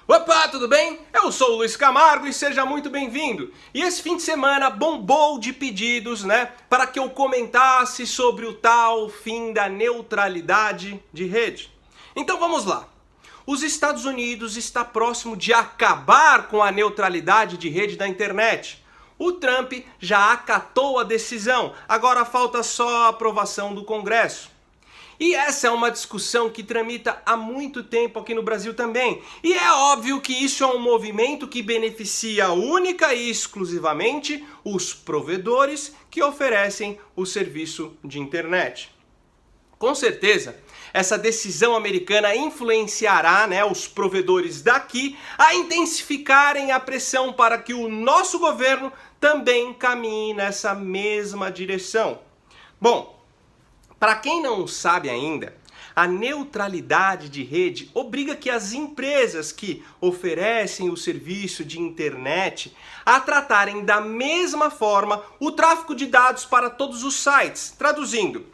Opa, tudo bem? Eu sou o Luiz Camargo e seja muito bem-vindo. E esse fim de semana bombou de pedidos, para que eu comentasse sobre o tal fim da neutralidade de rede. Então vamos lá. Os Estados Unidos está próximo de acabar com a neutralidade de rede da internet. O Trump já acatou a decisão, agora falta só a aprovação do Congresso. E essa é uma discussão que tramita há muito tempo aqui no Brasil também. E é óbvio que isso é um movimento que beneficia única e exclusivamente os provedores que oferecem o serviço de internet. Com certeza, essa decisão americana influenciará, os provedores daqui a intensificarem a pressão para que o nosso governo também caminhe nessa mesma direção. Bom, para quem não sabe ainda, a neutralidade de rede obriga que as empresas que oferecem o serviço de internet a tratarem da mesma forma o tráfego de dados para todos os sites. Traduzindo,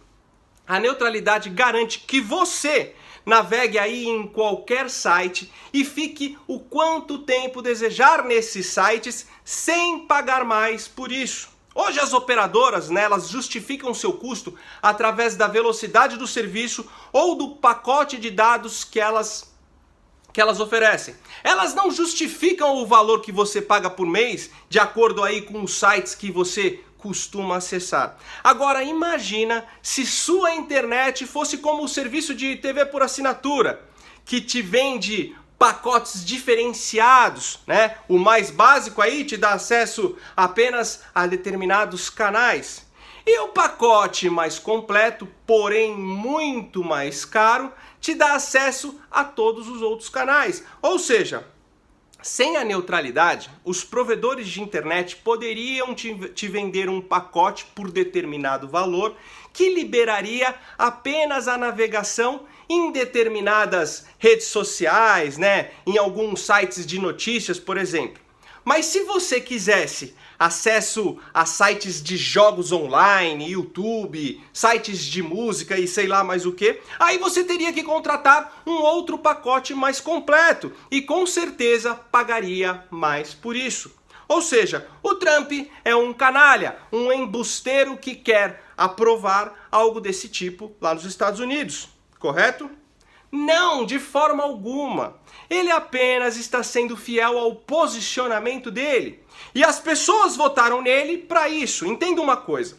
a neutralidade garante que você navegue aí em qualquer site e fique o quanto tempo desejar nesses sites sem pagar mais por isso. Hoje as operadoras, elas justificam seu custo através da velocidade do serviço ou do pacote de dados que elas oferecem. Elas não justificam o valor que você paga por mês de acordo aí com os sites que você costuma acessar. Agora imagina se sua internet fosse como o serviço de TV por assinatura, que te vende pacotes diferenciados, O mais básico aí te dá acesso apenas a determinados canais. E o pacote mais completo, porém muito mais caro, te dá acesso a todos os outros canais. Ou seja, sem a neutralidade, os provedores de internet poderiam te vender um pacote por determinado valor que liberaria apenas a navegação em determinadas redes sociais, em alguns sites de notícias, por exemplo. Mas se você quisesse acesso a sites de jogos online, YouTube, sites de música e sei lá mais o que, aí você teria que contratar um outro pacote mais completo e com certeza pagaria mais por isso. Ou seja, o Trump é um canalha, um embusteiro que quer aprovar algo desse tipo lá nos Estados Unidos, correto? Não, de forma alguma. Ele apenas está sendo fiel ao posicionamento dele. E as pessoas votaram nele para isso. Entenda uma coisa.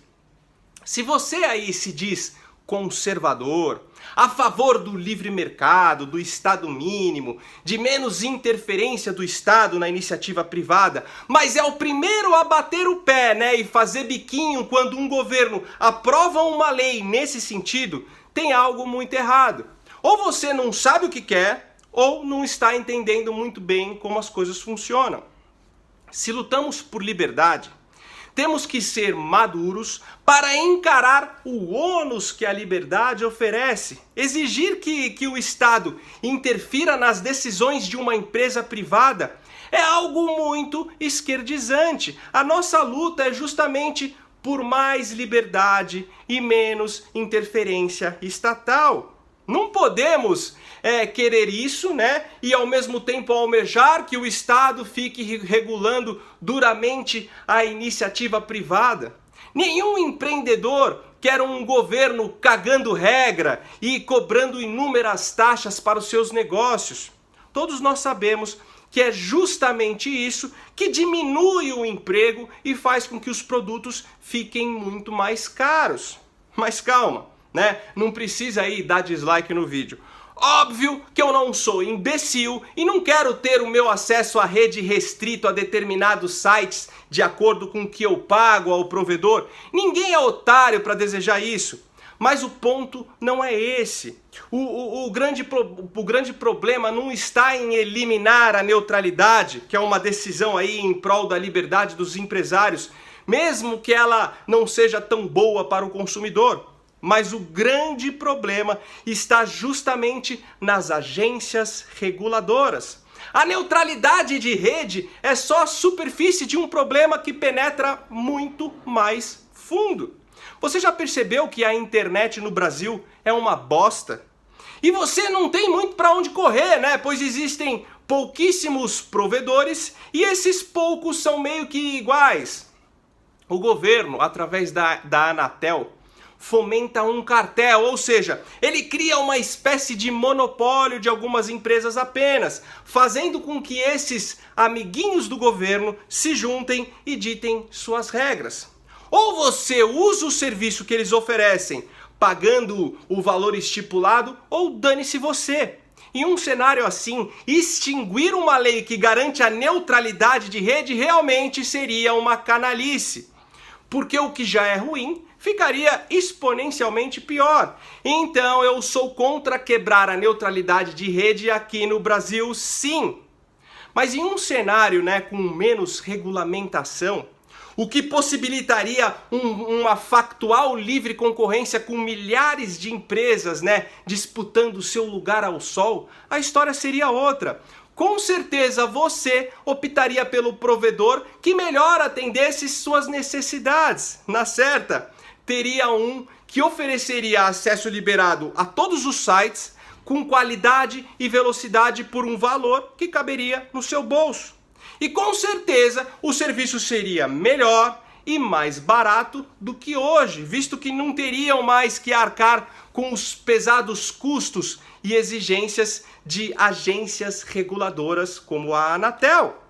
Se você aí se diz conservador, a favor do livre mercado, do Estado mínimo, de menos interferência do Estado na iniciativa privada, mas é o primeiro a bater o pé, e fazer biquinho quando um governo aprova uma lei nesse sentido, tem algo muito errado. Ou você não sabe o que quer, ou não está entendendo muito bem como as coisas funcionam. Se lutamos por liberdade, temos que ser maduros para encarar o ônus que a liberdade oferece. Exigir que o Estado interfira nas decisões de uma empresa privada é algo muito esquerdizante. A nossa luta é justamente por mais liberdade e menos interferência estatal. Não podemos querer isso, e ao mesmo tempo almejar que o Estado fique regulando duramente a iniciativa privada. Nenhum empreendedor quer um governo cagando regra e cobrando inúmeras taxas para os seus negócios. Todos nós sabemos que é justamente isso que diminui o emprego e faz com que os produtos fiquem muito mais caros. Mas calma, não precisa aí dar dislike no vídeo. Óbvio que eu não sou imbecil e não quero ter o meu acesso à rede restrito a determinados sites de acordo com o que eu pago ao provedor. Ninguém é otário para desejar isso. Mas o ponto não é esse. O grande problema não está em eliminar a neutralidade, que é uma decisão aí em prol da liberdade dos empresários, mesmo que ela não seja tão boa para o consumidor. Mas o grande problema está justamente nas agências reguladoras. A neutralidade de rede é só a superfície de um problema que penetra muito mais fundo. Você já percebeu que a internet no Brasil é uma bosta? E você não tem muito para onde correr, Pois existem pouquíssimos provedores e esses poucos são meio que iguais. O governo, através da Anatel, fomenta um cartel, ou seja, ele cria uma espécie de monopólio de algumas empresas apenas, fazendo com que esses amiguinhos do governo se juntem e ditem suas regras. Ou você usa o serviço que eles oferecem, pagando o valor estipulado, ou dane-se você. Em um cenário assim, extinguir uma lei que garante a neutralidade de rede realmente seria uma canalice. Porque o que já é ruim ficaria exponencialmente pior. Então eu sou contra quebrar a neutralidade de rede aqui no Brasil, sim. Mas em um cenário, com menos regulamentação, o que possibilitaria uma factual livre concorrência com milhares de empresas, disputando seu lugar ao sol, a história seria outra. Com certeza você optaria pelo provedor que melhor atendesse suas necessidades. Na certa, teria um que ofereceria acesso liberado a todos os sites com qualidade e velocidade por um valor que caberia no seu bolso. E com certeza o serviço seria melhor e mais barato do que hoje, visto que não teriam mais que arcar com os pesados custos e exigências de agências reguladoras como a Anatel.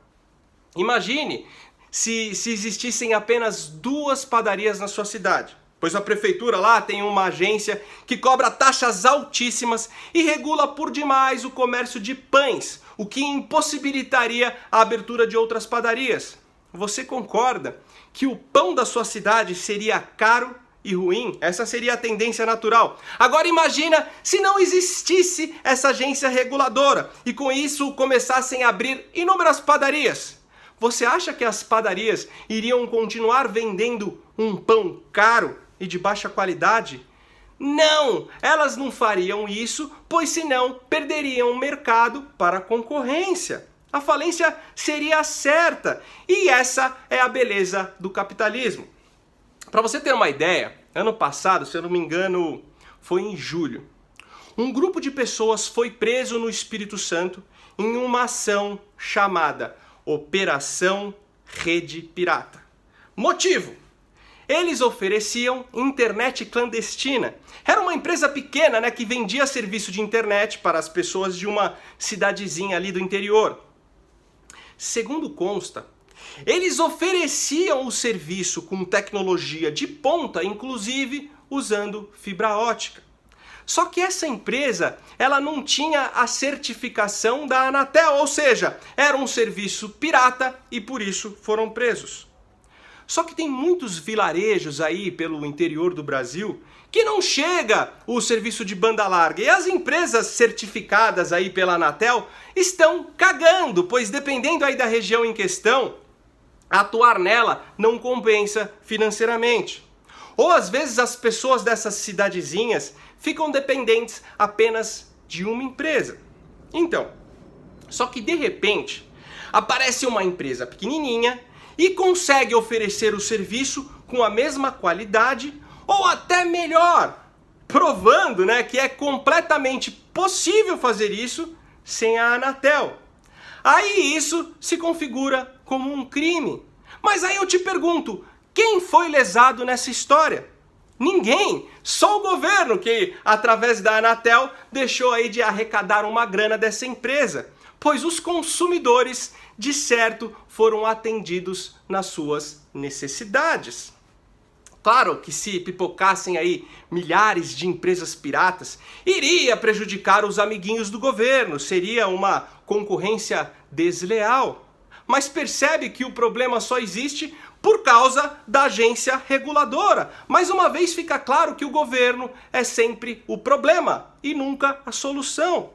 Imagine se existissem apenas 2 padarias na sua cidade, pois a prefeitura lá tem uma agência que cobra taxas altíssimas e regula por demais o comércio de pães, o que impossibilitaria a abertura de outras padarias. Você concorda que o pão da sua cidade seria caro e ruim? Essa seria a tendência natural. Agora imagina se não existisse essa agência reguladora e com isso começassem a abrir inúmeras padarias. Você acha que as padarias iriam continuar vendendo um pão caro e de baixa qualidade? Não, elas não fariam isso, pois senão perderiam o mercado para a concorrência. A falência seria certa e essa é a beleza do capitalismo. Para você ter uma ideia, ano passado, se eu não me engano, foi em julho, um grupo de pessoas foi preso no Espírito Santo em uma ação chamada Operação Rede Pirata. Motivo: eles ofereciam internet clandestina. Era uma empresa pequena, que vendia serviço de internet para as pessoas de uma cidadezinha ali do interior. Segundo consta, eles ofereciam o serviço com tecnologia de ponta, inclusive usando fibra ótica. Só que essa empresa, ela não tinha a certificação da Anatel, ou seja, era um serviço pirata e por isso foram presos. Só que tem muitos vilarejos aí pelo interior do Brasil que não chega o serviço de banda larga. E as empresas certificadas aí pela Anatel estão cagando, pois dependendo aí da região em questão, atuar nela não compensa financeiramente. Ou às vezes as pessoas dessas cidadezinhas ficam dependentes apenas de uma empresa. Então, só que de repente aparece uma empresa pequenininha e consegue oferecer o serviço com a mesma qualidade ou até melhor, provando, que é completamente possível fazer isso sem a Anatel. Aí isso se configura como um crime. Mas aí eu te pergunto, quem foi lesado nessa história? Ninguém, só o governo que, através da Anatel, deixou aí de arrecadar uma grana dessa empresa, pois os consumidores, de certo, foram atendidos nas suas necessidades. Claro que se pipocassem aí milhares de empresas piratas, iria prejudicar os amiguinhos do governo, seria uma concorrência desleal. Mas percebe que o problema só existe por causa da agência reguladora. Mais uma vez fica claro que o governo é sempre o problema e nunca a solução.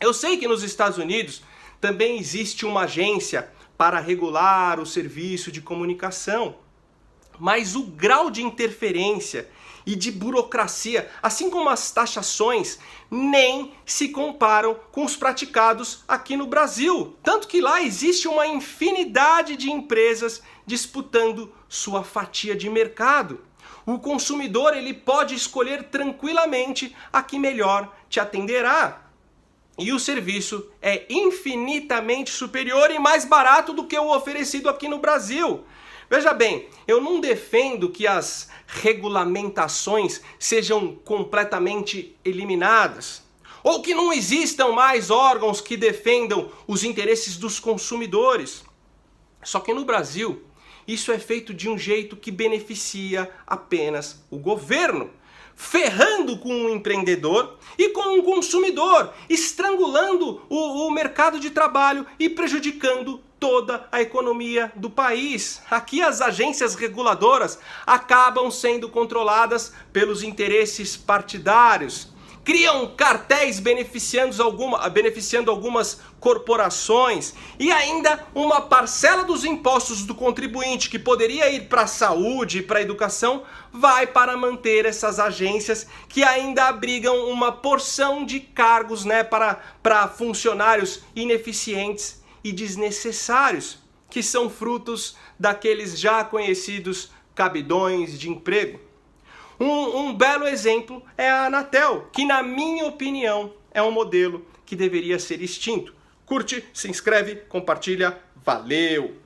Eu sei que nos Estados Unidos também existe uma agência para regular o serviço de comunicação, mas o grau de interferência e de burocracia, assim como as taxações, nem se comparam com os praticados aqui no Brasil. Tanto que lá existe uma infinidade de empresas disputando sua fatia de mercado. O consumidor ele pode escolher tranquilamente a que melhor te atenderá. e o serviço é infinitamente superior e mais barato do que o oferecido aqui no Brasil. Veja bem, eu não defendo que as regulamentações sejam completamente eliminadas, ou que não existam mais órgãos que defendam os interesses dos consumidores. Só que no Brasil, isso é feito de um jeito que beneficia apenas o governo, ferrando com o empreendedor e com o consumidor, estrangulando o mercado de trabalho e prejudicando toda a economia do país. Aqui as agências reguladoras acabam sendo controladas pelos interesses partidários. Criam cartéis beneficiando algumas corporações e ainda uma parcela dos impostos do contribuinte que poderia ir para a saúde e para a educação vai para manter essas agências que ainda abrigam uma porção de cargos, né, para funcionários ineficientes e desnecessários, que são frutos daqueles já conhecidos cabidões de emprego. Um belo exemplo é a Anatel, que na minha opinião é um modelo que deveria ser extinto. Curte, se inscreve, compartilha, valeu!